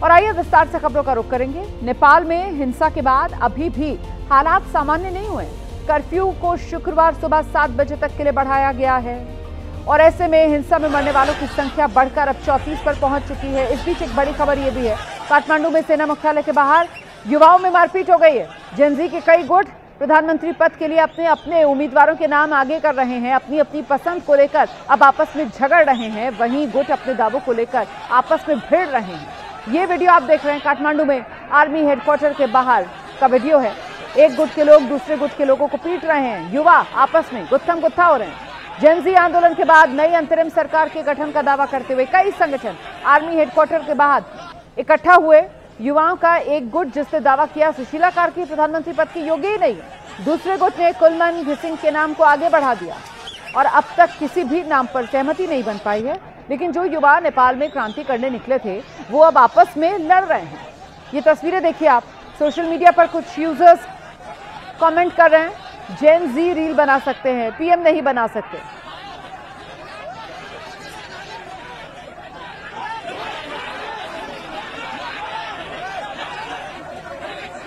और आइए विस्तार से खबरों का रुख करेंगे। नेपाल में हिंसा के बाद अभी भी हालात सामान्य नहीं हुए। कर्फ्यू को शुक्रवार सुबह 7 बजे तक के लिए बढ़ाया गया है और ऐसे में हिंसा में मरने वालों की संख्या बढ़कर अब 34 पर पहुंच चुकी है। इस बीच एक बड़ी खबर यह भी है, काठमांडू में सेना मुख्यालय के बाहर युवाओं में मारपीट हो गई है। जेनजी के कई गुट प्रधानमंत्री पद के लिए अपने अपने उम्मीदवारों के नाम आगे कर रहे हैं, अपनी अपनी पसंद को लेकर अब आपस में झगड़ रहे हैं। वहीं गुट अपने दावों को लेकर आपस में भिड़ रहे हैं। ये वीडियो आप देख रहे हैं काठमांडू में आर्मी हेडक्वार्टर के बाहर का वीडियो है। एक गुट के लोग दूसरे गुट के लोगों को पीट रहे हैं, युवा आपस में गुत्थम गुत्था हो रहे हैं। जेनजी आंदोलन के बाद नई अंतरिम सरकार के गठन का दावा करते हुए कई संगठन आर्मी हेडक्वार्टर के बाहर इकट्ठा हुए। युवाओं का एक गुट जिसने दावा किया सुशीला कार्की प्रधानमंत्री पद की योग्य ही नहीं है, दूसरे गुट ने कुलमन घिसिंग के नाम को आगे बढ़ा दिया और अब तक किसी भी नाम पर सहमति नहीं बन पाई है। लेकिन जो युवा नेपाल में क्रांति करने निकले थे वो अब आपस में लड़ रहे हैं। ये तस्वीरें देखिए आप, सोशल मीडिया पर कुछ यूजर्स कमेंट कर रहे हैं, जेन जी रील बना सकते हैं, पीएम नहीं बना सकते।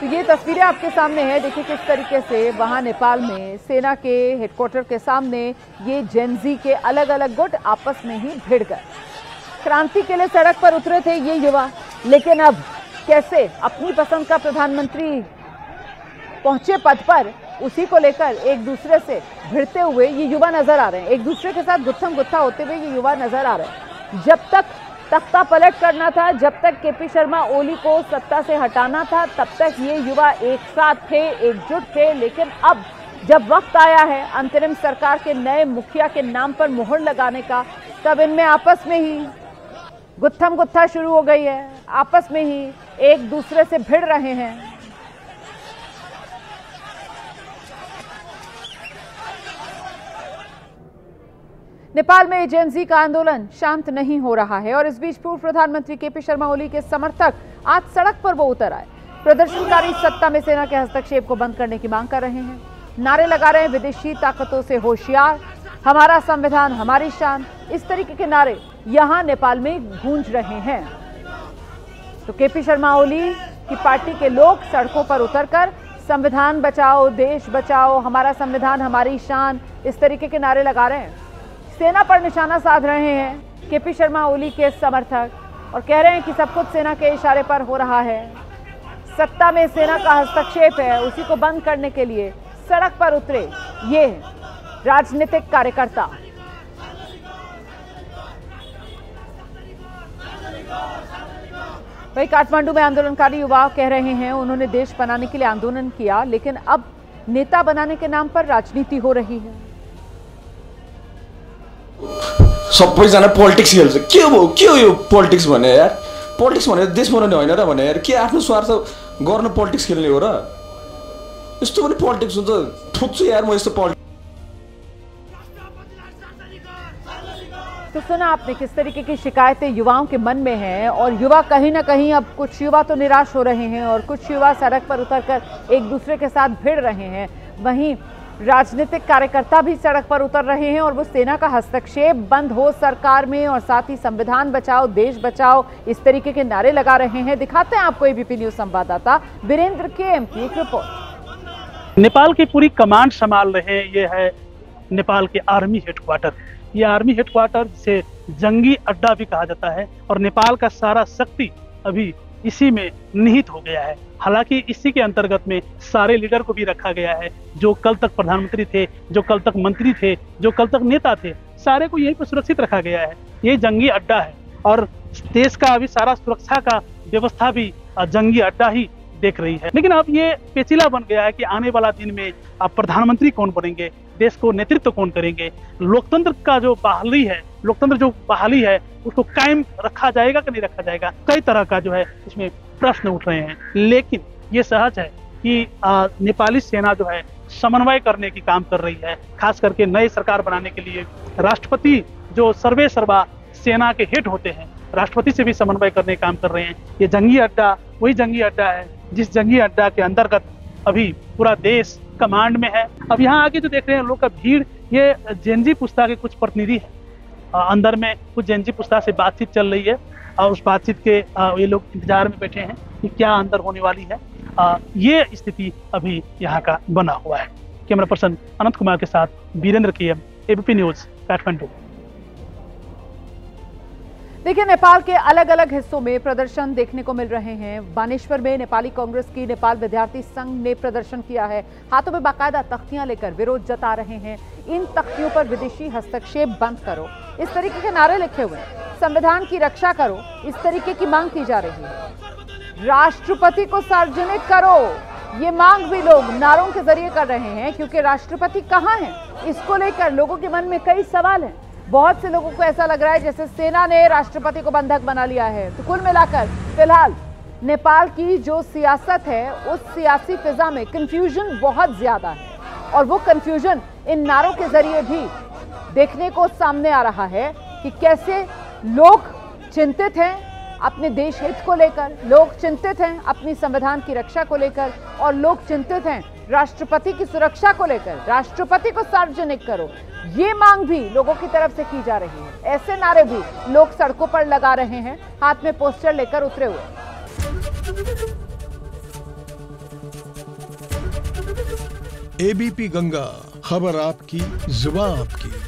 तो ये तस्वीरें आपके सामने है, देखिए किस तरीके से वहां नेपाल में सेना के हेडक्वार्टर के सामने ये जेनजी के अलग अलग गुट आपस में ही भिड़ गए। क्रांति के लिए सड़क पर उतरे थे ये युवा, लेकिन अब कैसे अपनी पसंद का प्रधानमंत्री पहुंचे पद पर, उसी को लेकर एक दूसरे से भिड़ते हुए ये युवा नजर आ रहे हैं। एक दूसरे के साथ गुत्थम गुत्था होते हुए ये युवा नजर आ रहे हैं। जब तक तख्ता पलट करना था, जब तक केपी शर्मा ओली को सत्ता से हटाना था, तब तक ये युवा एक साथ थे, एकजुट थे। लेकिन अब जब वक्त आया है अंतरिम सरकार के नए मुखिया के नाम पर मुहर लगाने का, तब इनमें आपस में ही गुत्थम गुत्था शुरू हो गई है। आपस में ही एक दूसरे से भिड़ रहे हैं। नेपाल में जेनजी का आंदोलन शांत नहीं हो रहा है और इस बीच पूर्व प्रधानमंत्री केपी शर्मा ओली के समर्थक आज सड़क पर वो उतर आए। प्रदर्शनकारी सत्ता में सेना के हस्तक्षेप को बंद करने की मांग कर रहे हैं, नारे लगा रहे हैं, विदेशी ताकतों से होशियार, हमारा संविधान हमारी शान, इस तरीके के नारे यहां नेपाल में गूंज रहे हैं। तो केपी शर्मा ओली की पार्टी के लोग सड़कों पर उतरकर संविधान बचाओ, देश बचाओ, हमारा संविधान हमारी शान, इस तरीके के नारे लगा रहे हैं। सेना पर निशाना साध रहे हैं केपी शर्मा ओली के समर्थक और कह रहे हैं कि सब कुछ सेना के इशारे पर हो रहा है। सत्ता में सेना का हस्तक्षेप है, उसी को बंद करने के लिए सड़क पर उतरे ये राजनीतिक कार्यकर्ता। वही काठमांडू में आंदोलनकारी युवा कह रहे हैं उन्होंने देश बनाने के लिए आंदोलन किया, लेकिन अब नेता बनाने के नाम पर राजनीति हो रही है। सबैजना पोलिटिक्स खेल्छ। के हो यो पोलिटिक्स भने यार? पोलिटिक्स भने देश बनाउने होइन र भने यार, के आफ्नो स्वार्थ गर्न पोलिटिक्स खेल्ने हो र? यस्तो पनि पोलिटिक्स हुन्छ? ठुक्छु यार म यस्तो पोलिटिक्स। तो सुना आपने किस तरीके की शिकायतें युवाओं के मन में हैं और युवा कहीं ना कहीं, अब कुछ युवा तो निराश हो रहे हैं और कुछ युवा सड़क पर उतरकर एक दूसरे के साथ भिड़ रहे हैं। वहीं राजनीतिक कार्यकर्ता भी सड़क पर उतर रहे हैं और वो सेना का हस्तक्षेप बंद हो सरकार में और साथ ही संविधान बचाओ, देश बचाओ, इस तरीके के नारे लगा रहे हैं। दिखाते हैं आपको एबीपी न्यूज संवाददाता वीरेंद्र केएम की एक रिपोर्ट। नेपाल की पूरी कमांड संभाल रहे ये है नेपाल के आर्मी हेडक्वार्टर। ये आर्मी हेडक्वार्टर से जंगी अड्डा भी कहा जाता है और नेपाल का सारा शक्ति अभी इसी में निहित हो गया है। हालांकि इसी के अंतर्गत में सारे लीडर को भी रखा गया है, जो कल तक प्रधानमंत्री थे, जो कल तक मंत्री थे, जो कल तक नेता थे, सारे को यहीं पर सुरक्षित रखा गया है। ये जंगी अड्डा है और देश का अभी सारा सुरक्षा का व्यवस्था भी जंगी अड्डा ही देख रही है। लेकिन अब ये पेचीला बन गया है कि आने वाला दिन में अब प्रधानमंत्री कौन बनेंगे, देश को नेतृत्व कौन करेंगे, लोकतंत्र का जो बहाली है, लोकतंत्र जो बहाली है उसको कायम रखा जाएगा कि नहीं रखा जाएगा, कई तरह का जो है इसमें प्रश्न उठ रहे हैं। लेकिन ये सहज है कि नेपाली सेना जो है समन्वय करने की काम कर रही है, खास करके नई सरकार बनाने के लिए राष्ट्रपति जो सर्वे सर्वा सेना के हेड होते हैं, राष्ट्रपति से भी समन्वय करने का काम कर रहे हैं। ये जंगी अड्डा वही जंगी अड्डा है जिस जंगी अड्डा के अंतर्गत अभी पूरा देश कमांड में है। अब यहाँ आगे जो देख रहे हैं लोग का भीड़, ये जेनजी पुस्ता के कुछ प्रतिनिधि है, अंदर में कुछ जेनजी पुस्ता से बातचीत चल रही है। और उस बातचीत के ये लोग इंतजार में बैठे हैं कि क्या अंदर होने वाली है। ये स्थिति अभी यहाँ का बना हुआ है। कैमरा पर्सन अनंत कुमार के साथ Virendra KM, ABP news, Kathmandu. देखिए, नेपाल के अलग अलग हिस्सों में प्रदर्शन देखने को मिल रहे हैं। बानेश्वर में नेपाली कांग्रेस की नेपाल विद्यार्थी संघ ने प्रदर्शन किया है। हाथों में बाकायदा तख्तियां लेकर विरोध जता रहे हैं। इन तख्तियों पर विदेशी हस्तक्षेप बंद करो, इस तरीके के नारे लिखे हुए हैं। संविधान की रक्षा करो, इस तरीके की मांग की जा रही है। राष्ट्रपति को सार्वजनिक करो, ये मांग भी लोग नारों के जरिए कर रहे हैं, क्योंकि राष्ट्रपति कहां है, इसको लेकर लोगों के मन में कई सवाल हैं। बहुत से लोगों को ऐसा लग रहा है जैसे सेना ने राष्ट्रपति को बंधक बना लिया है। तो कुल मिलाकर फिलहाल नेपाल की जो सियासत है, उस सियासी फिजा में कंफ्यूजन बहुत ज्यादा है, और वो कंफ्यूजन इन नारों के जरिए भी देखने को सामने आ रहा है कि कैसे लोग चिंतित हैं अपने देश हित को लेकर, लोग चिंतित हैं अपनी संविधान की रक्षा को लेकर, और लोग चिंतित हैं राष्ट्रपति की सुरक्षा को लेकर। राष्ट्रपति को सार्वजनिक करो, ये मांग भी लोगों की तरफ से की जा रही है। ऐसे नारे भी लोग सड़कों पर लगा रहे हैं, हाथ में पोस्टर लेकर उतरे हुए। ABP गंगा, खबर आपकी, जुबान आपकी।